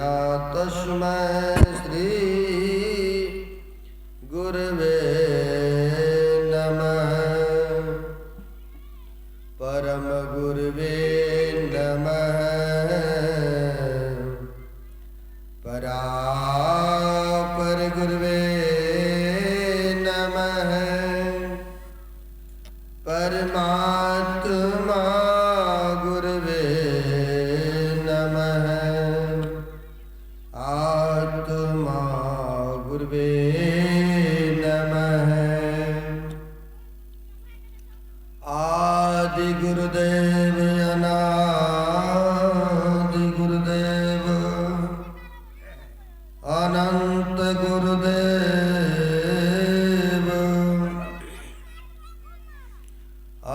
तस्मै श्री गुरवे नमः। परम गुरवे नमः। परापर गुरवे नमः। परमात्मा गुरवे नमः। आत्मा गुरवे नमः। आदि गुरुदेव अनादि गुरुदेव अनंत गुरुदेव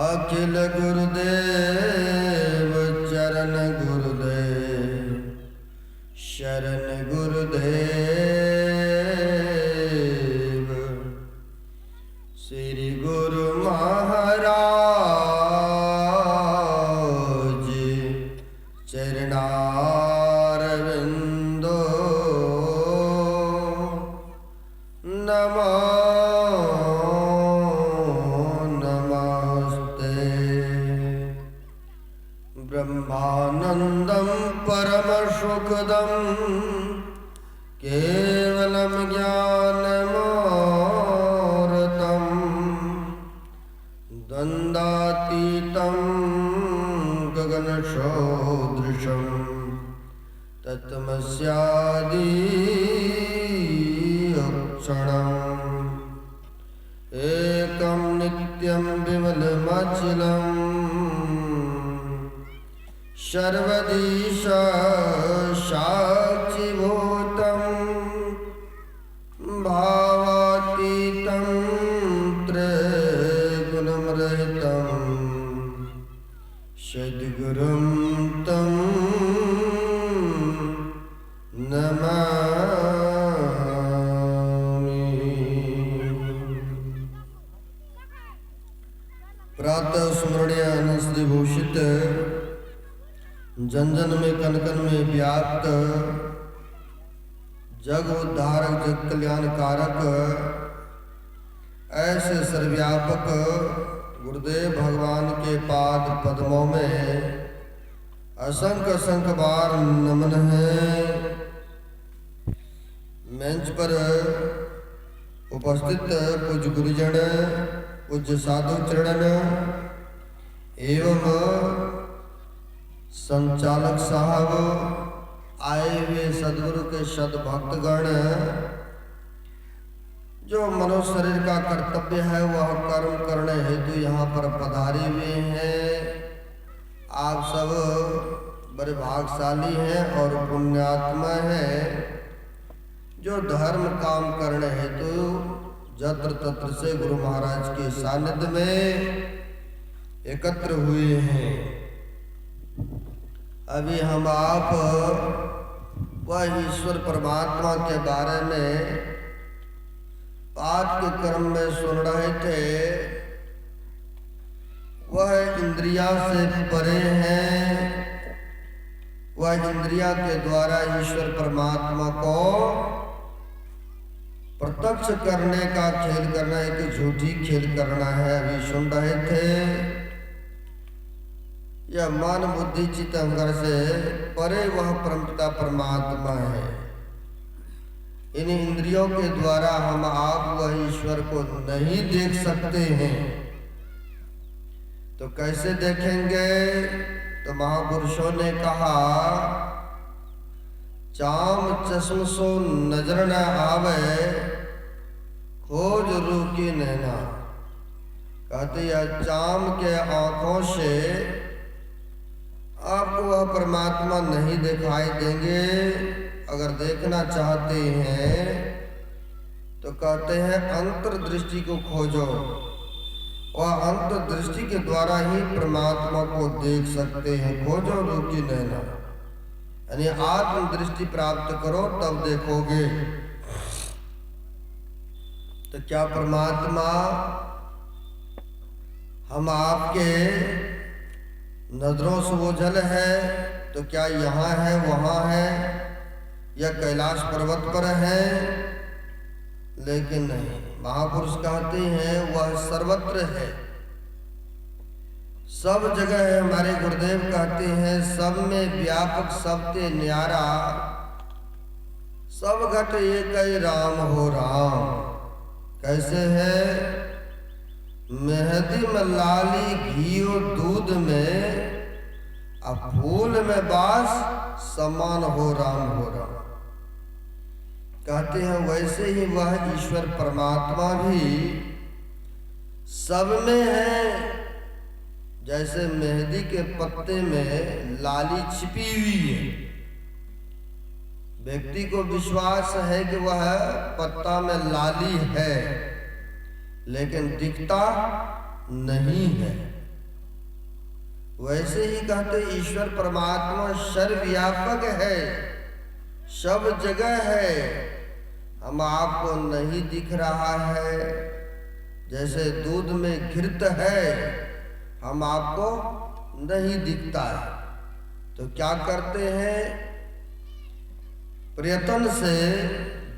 अखिल गुरुदेव चरण गुरुदेव शरण गुरुदेव। श्री गुरु महाराज चरणारविंदो नमो नमस्ते। ब्रह्मानंदं परम सुखदं केवलं ज्ञानमूर्तं द्वन्द्वातीतं गगनसदृशं तत्त्वमस्यादि अक्षरम् एकं नित्यं विमलमचलं सर्वदिश साक्षिभूतं भावातीतं त्रैगुणरहितं सद्गुरुं तं नमामि। प्रातः स्मरणीय अनश्री भूषित जन जन में कन कन में व्याप्त जग उद्धारक जग कल्याण कारक ऐसे सर्वव्यापक गुरुदेव भगवान के पाद पद्मों में असंख्य असंख्य बार नमन है। मंच पर उपस्थित पूज्य गुरुजन पूज्य साधु चरण एवं संचालक साहब आए हुए सदगुरु के सद्भक्तगण जो मनुष्य शरीर का कर्तव्य है वह कर्म करने हेतु यहाँ पर पधारे हुए हैं। आप सब बड़े भाग्यशाली हैं और पुण्यात्मा हैं जो धर्म काम करने हेतु जत्र तत्र से गुरु महाराज के सानिध्य में एकत्र हुए हैं। अभी हम आप वह ईश्वर परमात्मा के बारे में पाठ के क्रम में सुन रहे थे। वह इंद्रिया से परे हैं। वह इंद्रिया के द्वारा ईश्वर परमात्मा को प्रत्यक्ष करने का खेल करना है कि झूठी खेल करना है। अभी सुन रहे थे यह मन बुद्धि चित्त अहंकार से परे वह परमपिता परमात्मा है। इन इंद्रियों के द्वारा हम आप वह ईश्वर को नहीं देख सकते हैं। तो कैसे देखेंगे? तो महापुरुषों ने कहा चाम चश्म सो नजर न आवे खोज रूकी नैना। कहते यह चाम के आंखों से आपको वह परमात्मा नहीं दिखाई देंगे। अगर देखना चाहते हैं तो कहते हैं अंतर्दृष्टि को खोजो। वह अंतर्दृष्टि के द्वारा ही परमात्मा को देख सकते हैं। खोजो रूकी नैना यानी आत्मदृष्टि प्राप्त करो तब देखोगे। तो क्या परमात्मा हम आपके नजरों से ओझल है तो क्या यहाँ है वहाँ है? या कैलाश पर्वत पर है, लेकिन नहीं, महापुरुष कहते हैं वह सर्वत्र है, सब जगह है। हमारे गुरुदेव कहते हैं सब में व्यापक, सबते न्यारा, सब घट एक ही राम हो राम। कैसे है? मेहंदी में लाली, घी और दूध में, अब फूल में बास, समान हो राम हो राम। कहते हैं वैसे ही वह ईश्वर परमात्मा भी सब में है। जैसे मेहंदी के पत्ते में लाली छिपी हुई है, व्यक्ति को विश्वास है कि वह पत्ता में लाली है, लेकिन दिखता नहीं है। वैसे ही कहते ईश्वर परमात्मा सर्वव्यापक है, सब जगह है, हम आपको नहीं दिख रहा है। जैसे दूध में घृत है, हम आपको नहीं दिखता है, तो क्या करते हैं? प्रयत्न से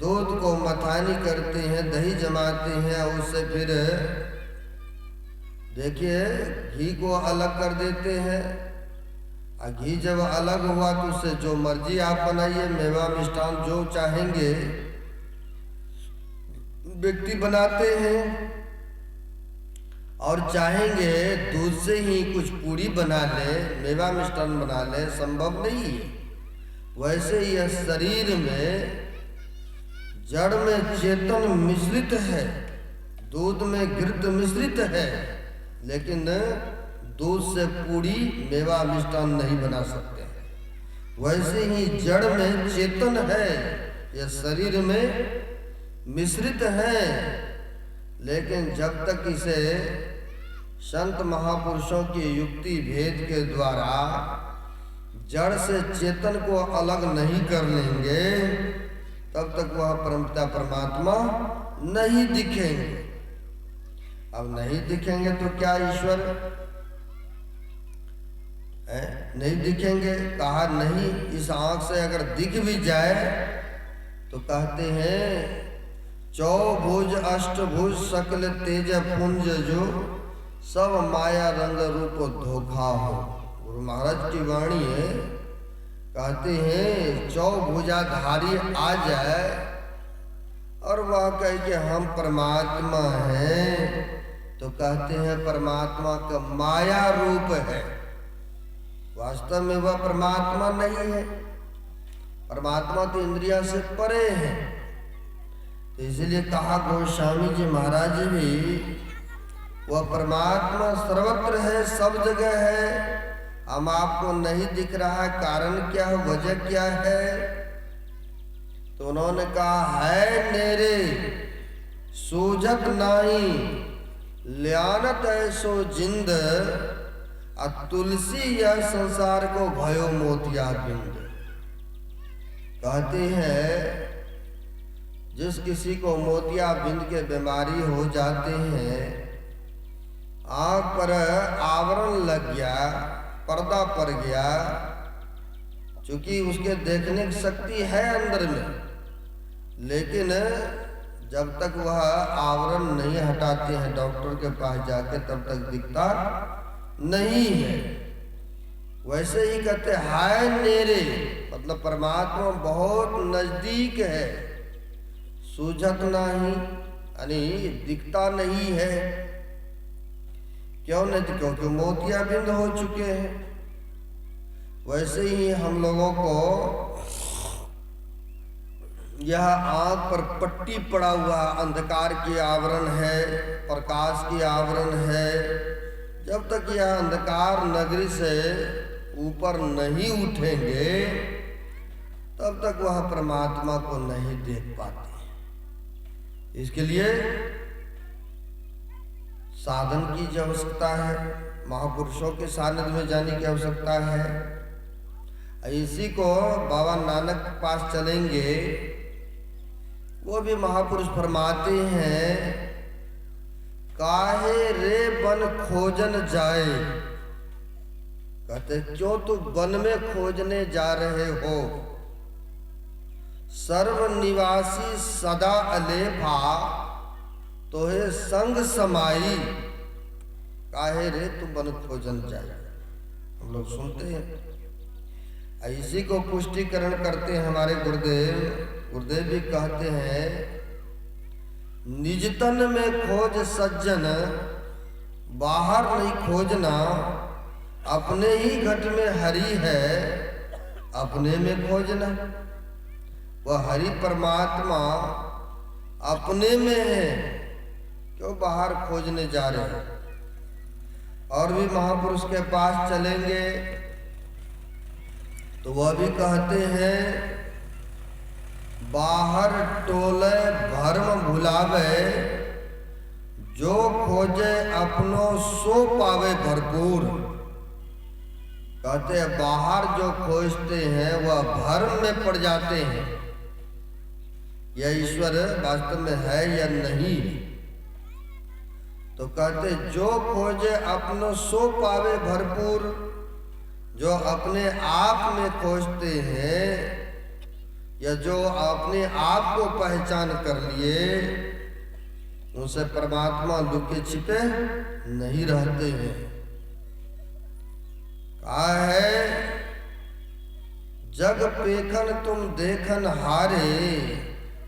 दूध को मथानी करते हैं, दही जमाते हैं, उससे फिर देखिए घी को अलग कर देते हैं। और घी जब अलग हुआ तो उससे जो मर्जी आप बनाइए, मेवा मिष्ठान जो चाहेंगे व्यक्ति बनाते हैं। और चाहेंगे दूध से ही कुछ पूड़ी बना ले, मेवा मिष्ठान बना ले, संभव नहीं है। वैसे यह शरीर में जड़ में चेतन मिश्रित है, दूध में घृत मिश्रित है, लेकिन दूध से पूड़ी मेवा मिष्ठान नहीं बना सकते। वैसे ही जड़ में चेतन है, यह शरीर में मिश्रित है, लेकिन जब तक इसे संत महापुरुषों की युक्ति भेद के द्वारा जड़ से चेतन को अलग नहीं कर लेंगे, तब तक वह परमपिता परमात्मा नहीं दिखेंगे। अब नहीं दिखेंगे तो क्या ईश्वर है? नहीं दिखेंगे। कहा नहीं, इस आंख से अगर दिख भी जाए तो कहते हैं चौभुज अष्टभुज सकल तेज पुंज जो सब माया रंग रूप धोखा हो। गुरु महाराज की वाणी है, कहते हैं चौभुजाधारी आ जाए और वह कहे कि हम परमात्मा हैं, तो कहते हैं परमात्मा का माया रूप है, वास्तव में वह परमात्मा नहीं है। परमात्मा तो इंद्रिया से परे है। तो इसलिए कहा गोस्वामी जी महाराज भी, वह परमात्मा सर्वत्र है, सब जगह है, हम आपको नहीं दिख रहा है, कारण क्या है, वजह क्या है? तो उन्होंने कहा है नेरे सूझत नाही, ल्यानत ऐसो जिंद, तुलसी यह संसार को भयो मोतिया बिंद। कहते हैं जिस किसी को मोतिया बिंद के बीमारी हो जाते हैं, आंख पर आवरण लग गया, पर्दा पड़ गया, चूंकि उसके देखने की शक्ति है अंदर में, लेकिन जब तक वह आवरण नहीं हटाते हैं डॉक्टर के पास जाके, तब तक दिखता नहीं है। वैसे ही कहते हाय नेरे, मतलब परमात्मा बहुत नजदीक है, सूझत नहीं, यानी दिखता नहीं है। क्यों नहीं? क्योंकि मोतिया बिंद हो चुके हैं। वैसे ही हम लोगों को यह आंख पर पट्टी पड़ा हुआ अंधकार की आवरण है, प्रकाश की आवरण है। जब तक यह अंधकार नगरी से ऊपर नहीं उठेंगे, तब तक वह परमात्मा को नहीं देख पाते। इसके लिए साधन की आवश्यकता है, महापुरुषों के सानिध्य में जाने की आवश्यकता है। इसी को बाबा नानक के पास चलेंगे, वो भी महापुरुष फरमाते हैं, काहे रे बन खोजन जाए। कहते क्यों तू वन में खोजने जा रहे हो? सर्वनिवासी सदा अलेफा तोहे संग समाई काहे रे तू बन खोजन जाए। हम लोग सुनते हैं। इसी को पुष्टिकरण करते हैं हमारे गुरुदेव। गुरुदेव भी कहते हैं निजतन में खोज सज्जन बाहर नहीं खोजना, अपने ही घट में हरि है अपने में खोजना। वह हरि परमात्मा अपने में है, क्यों बाहर खोजने जा रहे हैं। और भी महापुरुष के पास चलेंगे तो वह भी कहते हैं बाहर टोले भरम भुलावे, जो खोजे अपनो सो पावे भरपूर। कहते हैं बाहर जो खोजते हैं वह भरम में पड़ जाते हैं, यह ईश्वर वास्तव में है या नहीं। तो कहते जो खोजे अपनो सो पावे भरपूर, जो अपने आप में खोजते हैं या जो अपने आप को पहचान कर लिए, उनसे परमात्मा लुके छिपे नहीं रहते हैं। कहा है जग पेखन तुम देखन हारे,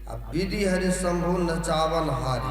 अब विधि हरि शंभु नचावन हारे।